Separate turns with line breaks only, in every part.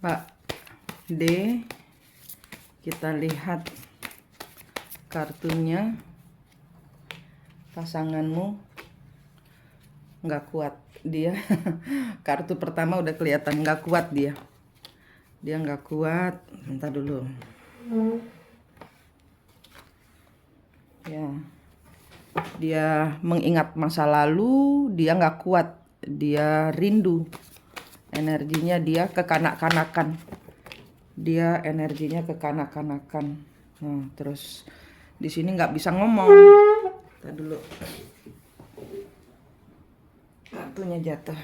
Pak D, kita lihat kartunya. Pasanganmu nggak kuat dia. Kartu pertama udah kelihatan nggak kuat dia nggak kuat. Bentar dulu ya, dia mengingat masa lalu, dia nggak kuat, dia rindu, energinya dia kekanak-kanakan, nah, terus di sini nggak bisa ngomong. Bentar dulu, kartunya jatuh.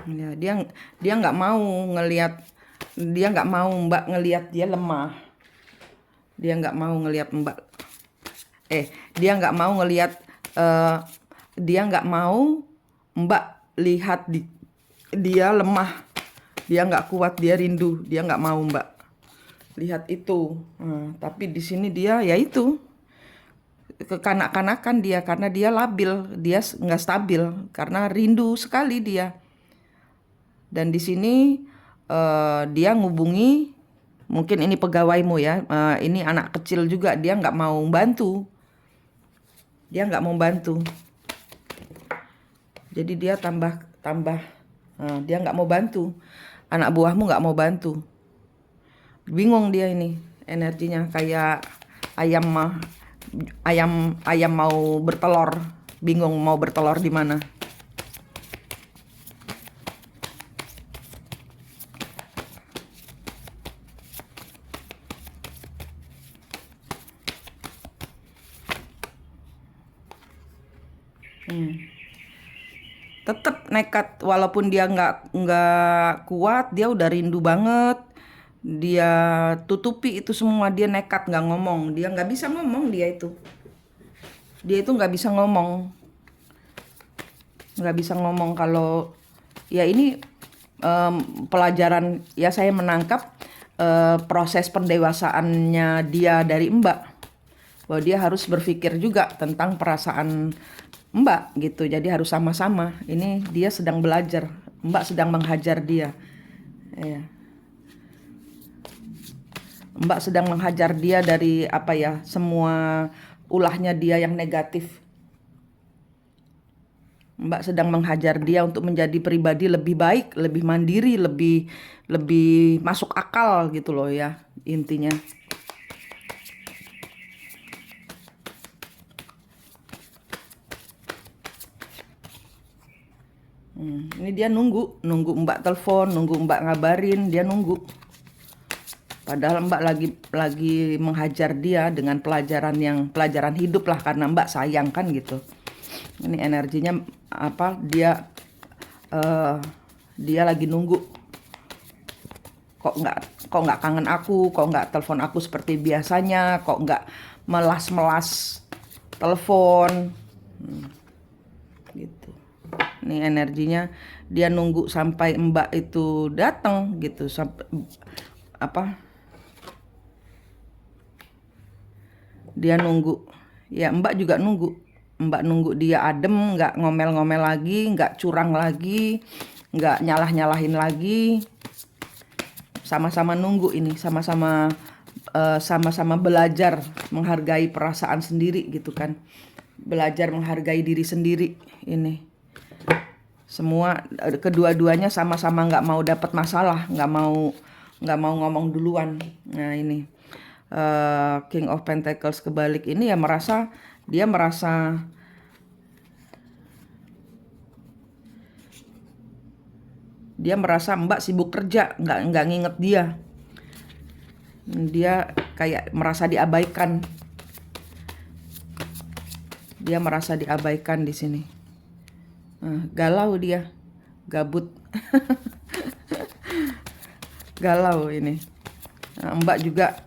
Ya, dia nggak mau ngelihat, dia nggak mau Mbak ngelihat dia lemah. Dia nggak mau ngelihat Mbak. Dia nggak mau ngelihat. Dia nggak mau Mbak lihat dia lemah. Dia nggak kuat, dia rindu. Dia nggak mau Mbak lihat itu. Tapi di sini dia ya itu kekanak-kanakan dia, karena dia labil, dia nggak stabil karena rindu sekali dia. Dan di sini dia ngubungi, mungkin ini pegawaimu ya, ini anak kecil juga, dia nggak mau bantu. Dia nggak mau bantu. Jadi dia tambah, dia nggak mau bantu. Anak buahmu nggak mau bantu. Bingung dia ini, energinya kayak ayam mau bertelur, bingung mau bertelur di mana. Tetap nekat, walaupun dia nggak kuat, dia udah rindu banget. Dia tutupi itu semua, dia nekat nggak ngomong, dia nggak bisa ngomong, dia itu nggak bisa ngomong, kalau ya ini pelajaran ya, saya menangkap proses pendewasaannya dia dari Mbak, bahwa dia harus berpikir juga tentang perasaan Mbak gitu. Jadi harus sama-sama. Ini dia sedang belajar, Mbak sedang menghajar dia. Ya. Mbak sedang menghajar dia dari apa ya, semua ulahnya dia yang negatif. Mbak sedang menghajar dia untuk menjadi pribadi lebih baik, lebih mandiri, lebih masuk akal gitu loh ya, intinya. Ini dia nunggu Mbak telepon, nunggu Mbak ngabarin, dia nunggu. Padahal Mbak lagi menghajar dia dengan pelajaran hidup lah, karena Mbak sayang kan gitu. Ini energinya apa? Dia lagi nunggu. Kok nggak kangen aku? Kok nggak telepon aku seperti biasanya? Kok nggak melas-melas telepon? Gitu. Ini energinya dia nunggu sampai Mbak itu datang gitu, sampai apa? Dia nunggu. Ya Mbak juga nunggu. Mbak nunggu dia adem, nggak ngomel-ngomel lagi, nggak curang lagi, nggak nyalah-nyalahin lagi. Sama-sama nunggu ini, sama-sama belajar menghargai perasaan sendiri gitu kan. Belajar menghargai diri sendiri ini. Semua kedua-duanya sama-sama nggak mau dapat masalah, nggak mau ngomong duluan. Nah ini King of Pentacles kebalik ini ya, dia merasa Mbak sibuk kerja, nggak nginget dia. Dia kayak merasa diabaikan. Dia merasa diabaikan di sini. Galau dia, gabut. Galau ini. Mbak juga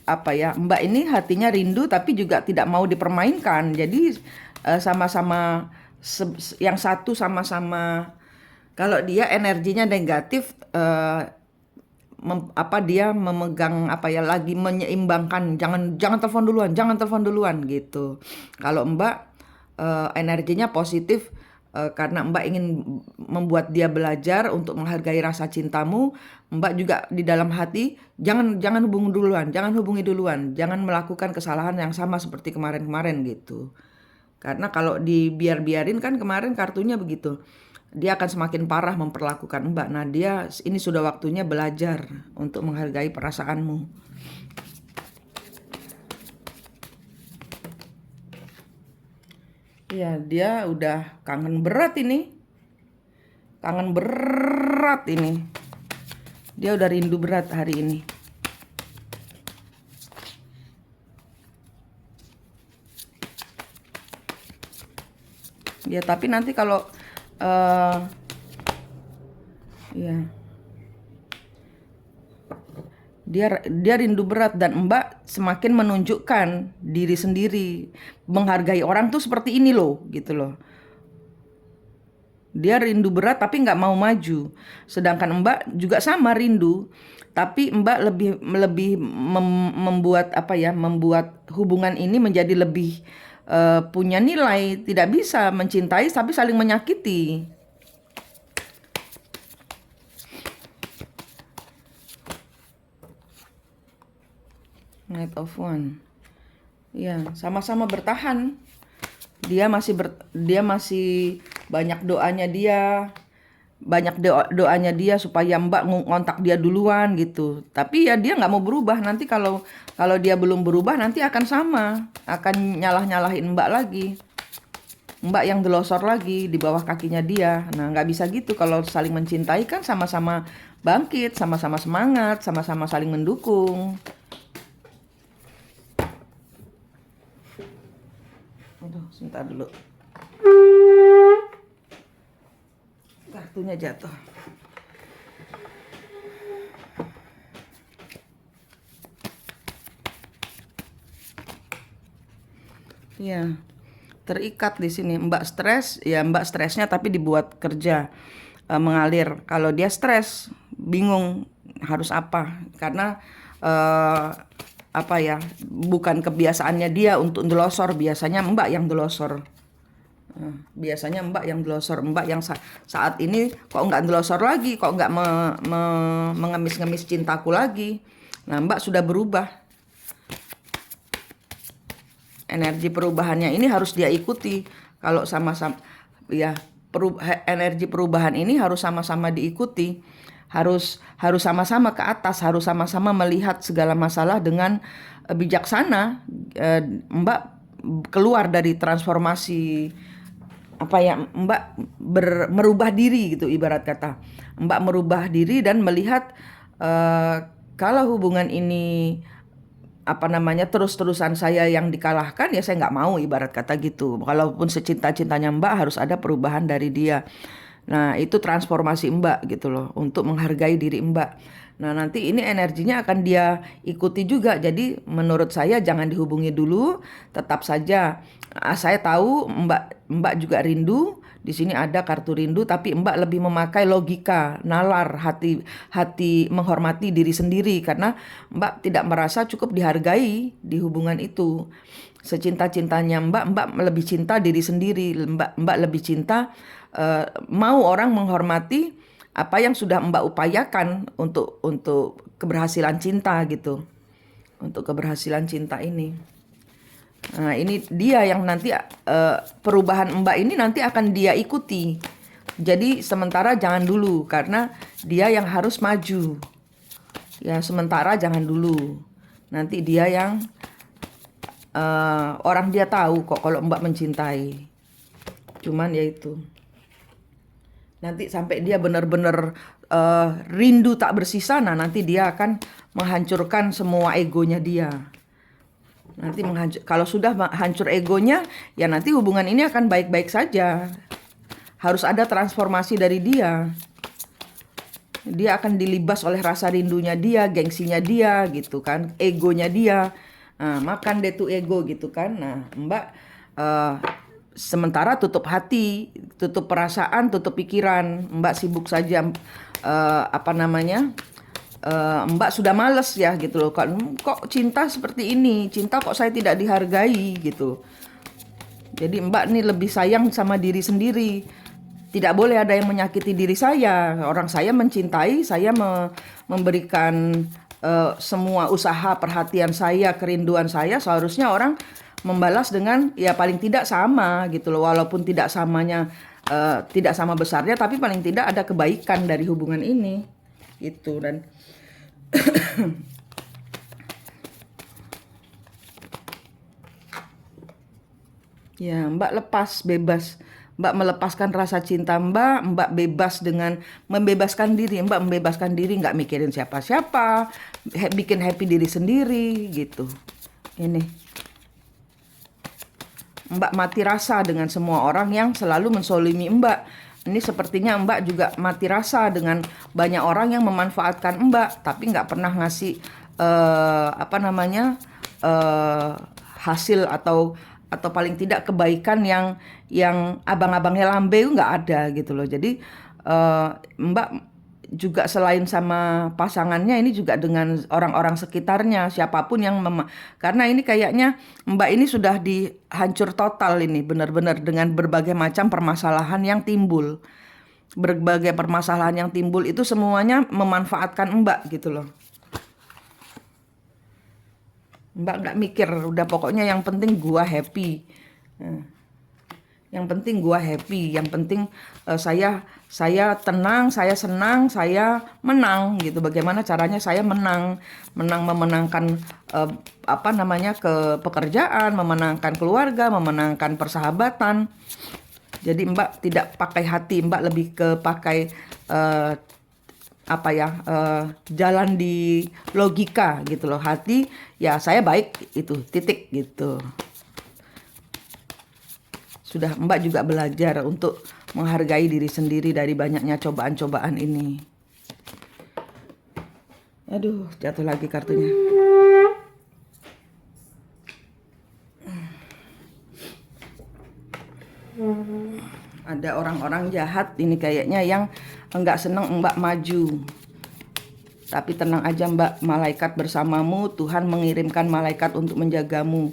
apa ya, Mbak ini hatinya rindu tapi juga tidak mau dipermainkan. Jadi sama-sama yang satu sama-sama, kalau dia energinya negatif, dia memegang apa ya, lagi menyeimbangkan, jangan telepon duluan, jangan telepon duluan gitu. Kalau Mbak energinya positif, karena Mbak ingin membuat dia belajar untuk menghargai rasa cintamu. Mbak juga di dalam hati jangan hubungi duluan, jangan melakukan kesalahan yang sama seperti kemarin-kemarin gitu. Karena kalau dibiarin kan kemarin kartunya begitu, dia akan semakin parah memperlakukan Mbak. Nah, ini sudah waktunya belajar untuk menghargai perasaanmu. Ya, dia udah kangen berat ini. Kangen berat ini. Dia udah rindu berat hari ini. Ya, tapi nanti kalau ya, dia rindu berat, dan Mbak semakin menunjukkan diri sendiri, menghargai orang tuh seperti ini loh, gitu loh. Dia rindu berat tapi nggak mau maju. Sedangkan Mbak juga sama rindu, tapi Mbak lebih membuat apa ya, membuat hubungan ini menjadi lebih punya nilai. Tidak bisa mencintai tapi saling menyakiti. Knight of Wands. Ya, sama-sama bertahan. Dia masih banyak doanya dia. Banyak doanya dia supaya Mbak ngontak dia duluan gitu. Tapi ya dia nggak mau berubah. Nanti kalau dia belum berubah, nanti akan sama, akan nyalahin Mbak lagi. Mbak yang delosor lagi di bawah kakinya dia. Nah, nggak bisa gitu. Kalau saling mencintai kan sama-sama bangkit, sama-sama semangat, sama-sama saling mendukung. Aduh, sebentar dulu. Kartunya jatuh. Ya, terikat di sini. Mbak stres, ya Mbak stresnya tapi dibuat kerja, mengalir. Kalau dia stres, bingung harus apa. Karena apa ya, bukan kebiasaannya dia untuk delosor. Biasanya Mbak yang delosor. Biasanya Mbak yang delosor. Mbak yang saat ini kok nggak delosor lagi, kok nggak mengemis-ngemis cintaku lagi. Nah, Mbak sudah berubah. Energi perubahannya ini harus dia ikuti. Kalau sama-sama ya, energi perubahan ini harus sama-sama diikuti. Harus sama-sama ke atas, harus sama-sama melihat segala masalah dengan bijaksana. Mbak keluar dari transformasi apa ya, Mbak merubah diri gitu, ibarat kata. Mbak merubah diri dan melihat kalau hubungan ini apa namanya, terus-terusan saya yang dikalahkan, ya saya nggak mau, ibarat kata gitu. Walaupun secinta-cintanya Mbak, harus ada perubahan dari dia. Nah, itu transformasi Mbak gitu loh, untuk menghargai diri Mbak. Nah, nanti ini energinya akan dia ikuti juga. Jadi menurut saya jangan dihubungi dulu, tetap saja. Saya tahu Mbak juga rindu. Di sini ada kartu rindu, tapi Mbak lebih memakai logika, nalar, hati menghormati diri sendiri, karena Mbak tidak merasa cukup dihargai di hubungan itu. Secinta-cintanya Mbak lebih cinta diri sendiri. Mbak lebih cinta mau orang menghormati apa yang sudah Mbak upayakan untuk keberhasilan cinta gitu. Untuk keberhasilan cinta ini. Nah, ini dia yang nanti perubahan Mbak ini nanti akan dia ikuti. Jadi sementara jangan dulu, karena dia yang harus maju. Ya, sementara jangan dulu. Nanti dia yang orang dia tahu kok kalau Mbak mencintai. Cuman ya itu. Nanti sampai dia benar-benar rindu tak bersisa, nah nanti dia akan menghancurkan semua egonya dia. Nanti kalau sudah hancur egonya, ya nanti hubungan ini akan baik-baik saja. Harus ada transformasi dari dia. Dia akan dilibas oleh rasa rindunya dia, gengsinya dia gitu kan, egonya dia. Nah, makan deh tuh ego gitu kan. Nah, Mbak sementara tutup hati, tutup perasaan, tutup pikiran. Mbak sibuk saja apa namanya, Mbak sudah males ya gitu loh. Kok cinta seperti ini, cinta kok saya tidak dihargai gitu. Jadi Mbak nih lebih sayang sama diri sendiri. Tidak boleh ada yang menyakiti diri saya. Orang saya mencintai, saya memberikan semua usaha, perhatian saya, kerinduan saya. Seharusnya orang membalas dengan ya paling tidak sama gitu loh. Walaupun tidak samanya, tidak sama besarnya, tapi paling tidak ada kebaikan dari hubungan ini gitu. Dan ya, Mbak lepas, bebas. Mbak melepaskan rasa cinta Mbak, Mbak bebas dengan membebaskan diri. Mbak membebaskan diri, nggak mikirin siapa-siapa, bikin happy diri sendiri gitu. Ini, Mbak mati rasa dengan semua orang yang selalu mensolimi Mbak. Ini sepertinya Mbak juga mati rasa dengan banyak orang yang memanfaatkan Mbak, tapi nggak pernah ngasih apa namanya, hasil atau paling tidak kebaikan yang abang-abangnya lambe itu nggak ada gitu loh. Jadi Mbak juga selain sama pasangannya, ini juga dengan orang-orang sekitarnya, siapapun yang karena ini kayaknya Mbak ini sudah dihancur total ini, benar-benar dengan berbagai macam permasalahan yang timbul. Berbagai permasalahan yang timbul itu semuanya memanfaatkan Mbak gitu loh. Mbak nggak mikir, udah pokoknya yang penting gua happy. Nah, yang penting gua happy, yang penting saya tenang, saya senang, saya menang gitu. Bagaimana caranya saya memenangkan apa namanya, ke pekerjaan, memenangkan keluarga, memenangkan persahabatan. Jadi Mbak tidak pakai hati, Mbak lebih ke pakai apa ya, jalan di logika gitu loh. Hati ya saya baik itu titik gitu. Sudah Mbak juga belajar untuk menghargai diri sendiri dari banyaknya cobaan-cobaan ini. Aduh, jatuh lagi kartunya. Ada orang-orang jahat ini kayaknya yang enggak seneng Mbak maju. Tapi tenang aja Mbak, malaikat bersamamu, Tuhan mengirimkan malaikat untuk menjagamu.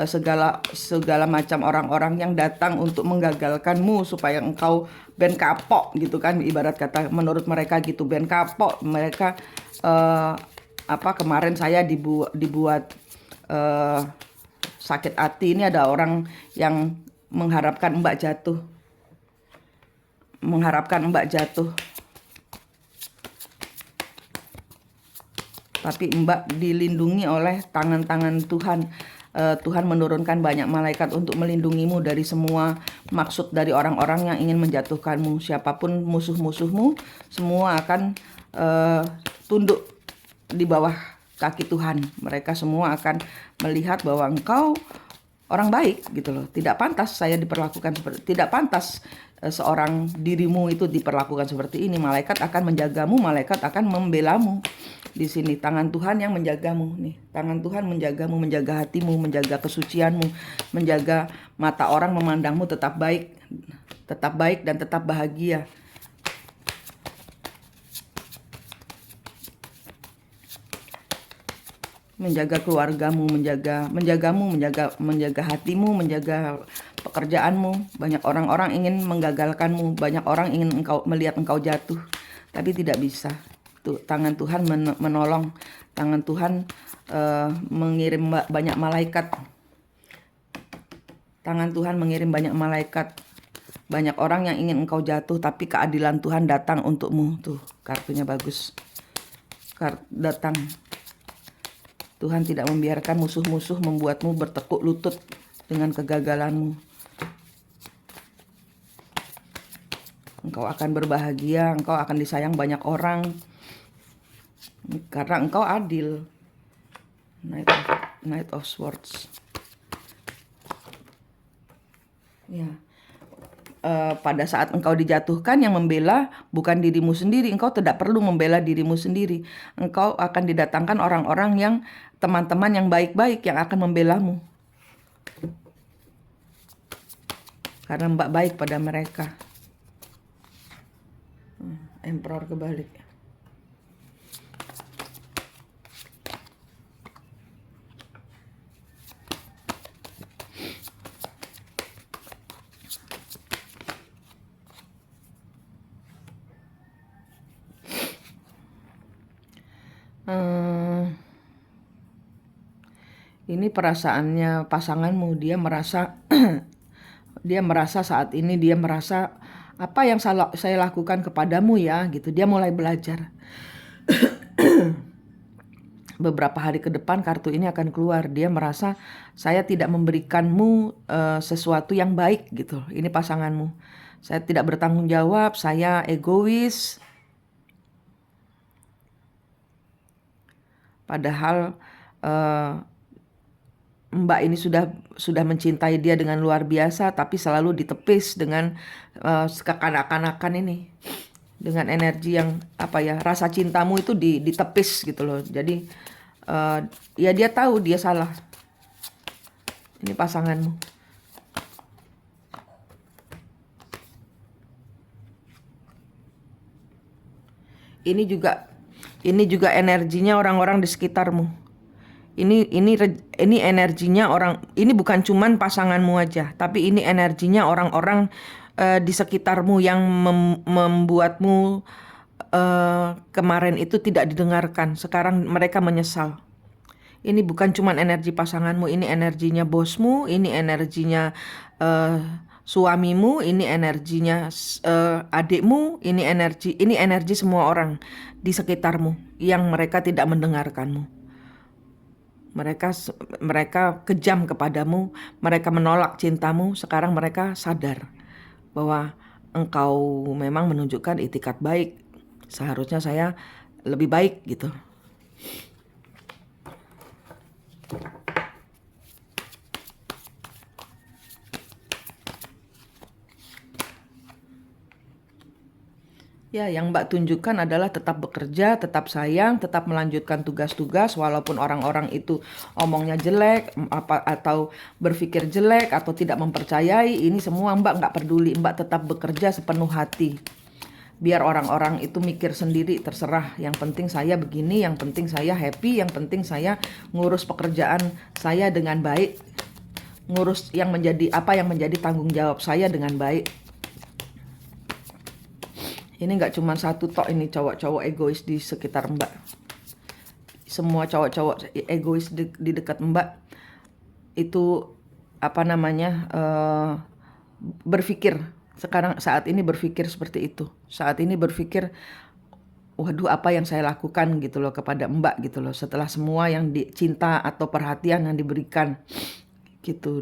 Segala macam orang-orang yang datang untuk menggagalkanmu supaya engkau ben kapok gitu kan, ibarat kata menurut mereka gitu, ben kapok. Mereka apa, kemarin saya dibuat sakit hati. Ini ada orang yang mengharapkan Mbak jatuh. Tapi Mbak dilindungi oleh tangan-tangan Tuhan. Tuhan menurunkan banyak malaikat untuk melindungimu dari semua maksud dari orang-orang yang ingin menjatuhkanmu. Siapapun musuh-musuhmu, semua akan tunduk di bawah kaki Tuhan. Mereka semua akan melihat bahwa engkau orang baik gitu loh. Tidak pantas saya diperlakukan seperti, tidak pantas seorang dirimu itu diperlakukan seperti ini. Malaikat akan menjagamu, malaikat akan membelamu. Di sini tangan Tuhan yang menjagamu nih. Tangan Tuhan menjagamu, menjaga hatimu, menjaga kesucianmu, menjaga mata orang memandangmu tetap baik dan tetap bahagia. Menjaga keluargamu, menjaga hatimu, menjaga pekerjaanmu. Banyak orang-orang ingin menggagalkanmu, banyak orang ingin melihat engkau jatuh, tapi tidak bisa. Tuh, tangan Tuhan menolong, tangan Tuhan mengirim banyak malaikat. Tangan Tuhan mengirim banyak malaikat. Banyak orang yang ingin engkau jatuh, tapi keadilan Tuhan datang untukmu. Tuh, kartunya bagus. Datang. Tuhan tidak membiarkan musuh-musuh membuatmu bertekuk lutut dengan kegagalanmu. Engkau akan berbahagia, engkau akan disayang banyak orang. Karena engkau adil. Knight of Swords. Ya. Pada saat engkau dijatuhkan, yang membela bukan dirimu sendiri. Engkau tidak perlu membela dirimu sendiri. Engkau akan didatangkan orang-orang yang teman-teman yang baik-baik yang akan membelamu. Karena Mbak baik pada mereka. Emperor kebalik. Hmm, ini perasaannya pasanganmu, dia merasa dia merasa saat ini dia merasa apa yang saya lakukan kepadamu ya gitu. Dia mulai belajar. Beberapa hari ke depan kartu ini akan keluar. Dia merasa saya tidak memberikanmu sesuatu yang baik gitu. Ini pasanganmu. Saya tidak bertanggung jawab, saya egois. Padahal Mbak ini sudah mencintai dia dengan luar biasa, tapi selalu ditepis dengan kekanak-kanakan ini, dengan energi yang apa ya, rasa cintamu itu ditepis gitu loh. Jadi ya dia tahu dia salah. Ini pasanganmu. Ini juga energinya orang-orang di sekitarmu. Ini energinya orang, ini bukan cuman pasanganmu aja, tapi ini energinya orang-orang di sekitarmu yang membuatmu kemarin itu tidak didengarkan. Sekarang mereka menyesal. Ini bukan cuman energi pasanganmu, ini energinya bosmu, ini energinya suamimu, ini energinya adikmu, ini energi semua orang di sekitarmu yang mereka tidak mendengarkanmu. Mereka kejam kepadamu, mereka menolak cintamu. Sekarang mereka sadar bahwa engkau memang menunjukkan itikat baik. Seharusnya saya lebih baik gitu. Ya, yang Mbak tunjukkan adalah tetap bekerja, tetap sayang, tetap melanjutkan tugas-tugas walaupun orang-orang itu omongnya jelek atau berpikir jelek atau tidak mempercayai. Ini semua Mbak nggak peduli. Mbak tetap bekerja sepenuh hati. Biar orang-orang itu mikir sendiri, terserah. Yang penting saya begini, yang penting saya happy, yang penting saya ngurus pekerjaan saya dengan baik. Ngurus yang menjadi tanggung jawab saya dengan baik. Ini nggak cuma satu tok, ini cowok-cowok egois di sekitar Mbak. Semua cowok-cowok egois di dekat Mbak itu berpikir saat ini berpikir seperti itu. Saat ini berpikir, waduh apa yang saya lakukan gitu loh kepada Mbak gitu loh. Setelah semua yang cinta atau perhatian yang diberikan gitu.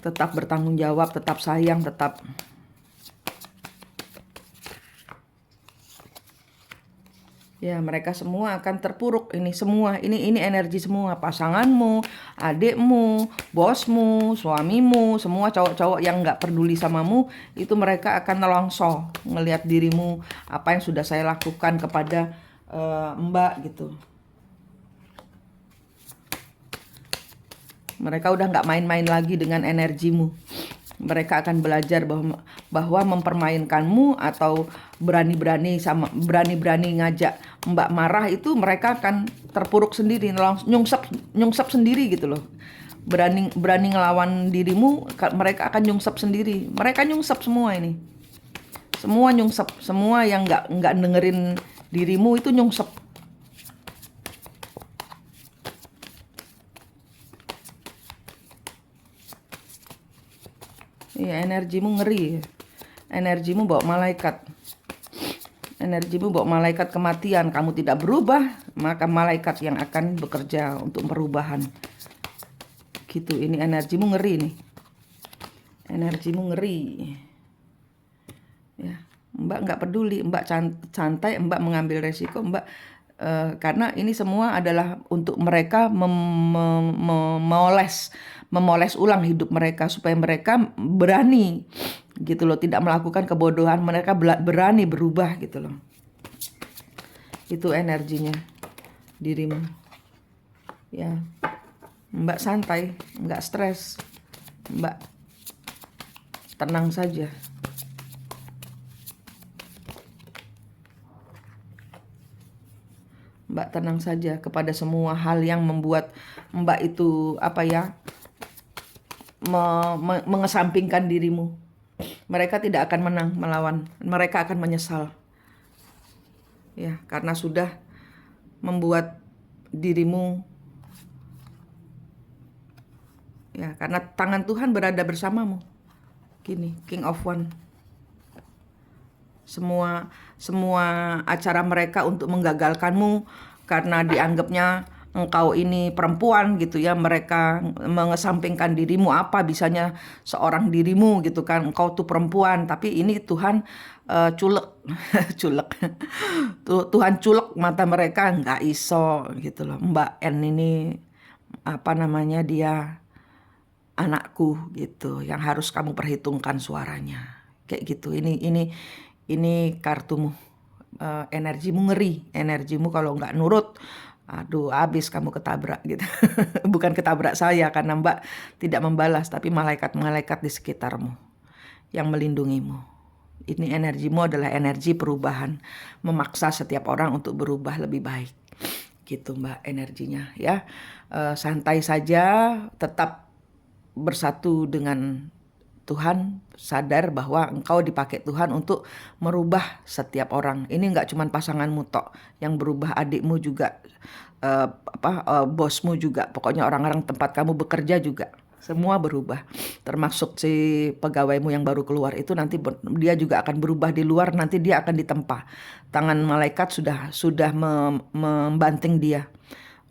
Tetap bertanggung jawab, tetap sayang, tetap. Ya, mereka semua akan terpuruk. Ini semua, ini energi semua. Pasanganmu, adikmu, bosmu, suamimu, semua cowok-cowok yang nggak peduli samamu, itu mereka akan nelongso ngelihat dirimu, apa yang sudah saya lakukan kepada Mbak gitu. Mereka udah nggak main-main lagi dengan energimu. Mereka akan belajar bahwa mempermainkanmu atau berani-berani ngajak Mbak marah itu mereka akan terpuruk sendiri, nyungsep sendiri gitu loh. Berani ngelawan dirimu, mereka akan nyungsep sendiri. Mereka nyungsep semua ini. Semua nyungsep, semua yang nggak dengerin dirimu itu nyungsep. Iya, energimu ngeri. Energimu bawa malaikat. Energimu bawa malaikat kematian. Kamu tidak berubah, maka malaikat yang akan bekerja untuk perubahan. Gitu, ini energimu ngeri nih. Energimu ngeri. Ya, Mbak nggak peduli, Mbak santai, Mbak mengambil resiko, Mbak karena ini semua adalah untuk mereka memoles ulang hidup mereka supaya mereka berani gitu loh, tidak melakukan kebodohan, mereka berani berubah gitu loh. Itu energinya dirimu. Ya, Mbak santai, nggak stres, Mbak tenang saja. Mbak tenang saja kepada semua hal yang membuat Mbak itu mengesampingkan dirimu. Mereka tidak akan menang melawan, mereka akan menyesal. Ya, karena sudah membuat dirimu, ya, karena tangan Tuhan berada bersamamu. Gini, King of One. Semua acara mereka untuk menggagalkanmu karena dianggapnya engkau ini perempuan gitu ya, mereka mengesampingkan dirimu, apa bisanya seorang dirimu gitu kan, engkau tuh perempuan. Tapi ini Tuhan culek culek Tuhan culek mata mereka, nggak iso gitu loh. Mbak N ini apa namanya, dia anakku gitu, yang harus kamu perhitungkan suaranya kayak gitu. Ini kartumu. Energimu ngeri, energimu kalau nggak nurut, aduh habis kamu ketabrak gitu. Bukan ketabrak saya karena Mbak tidak membalas, tapi malaikat-malaikat di sekitarmu yang melindungimu. Ini energimu adalah energi perubahan, memaksa setiap orang untuk berubah lebih baik gitu Mbak, energinya ya. Santai saja, tetap bersatu dengan Tuhan, sadar bahwa engkau dipakai Tuhan untuk merubah setiap orang. Ini nggak cuma pasanganmu tok yang berubah, adikmu juga, bosmu juga, pokoknya orang-orang tempat kamu bekerja juga. Semua berubah, termasuk si pegawaimu yang baru keluar itu, nanti dia juga akan berubah di luar, nanti dia akan ditempa. Tangan malaikat sudah membanting dia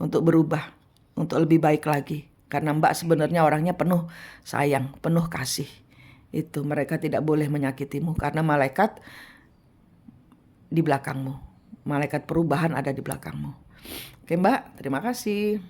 untuk berubah, untuk lebih baik lagi. Karena Mbak sebenarnya orangnya penuh sayang, penuh kasih. Itu mereka tidak boleh menyakitimu karena malaikat di belakangmu. Malaikat perubahan ada di belakangmu. Oke Mbak, terima kasih.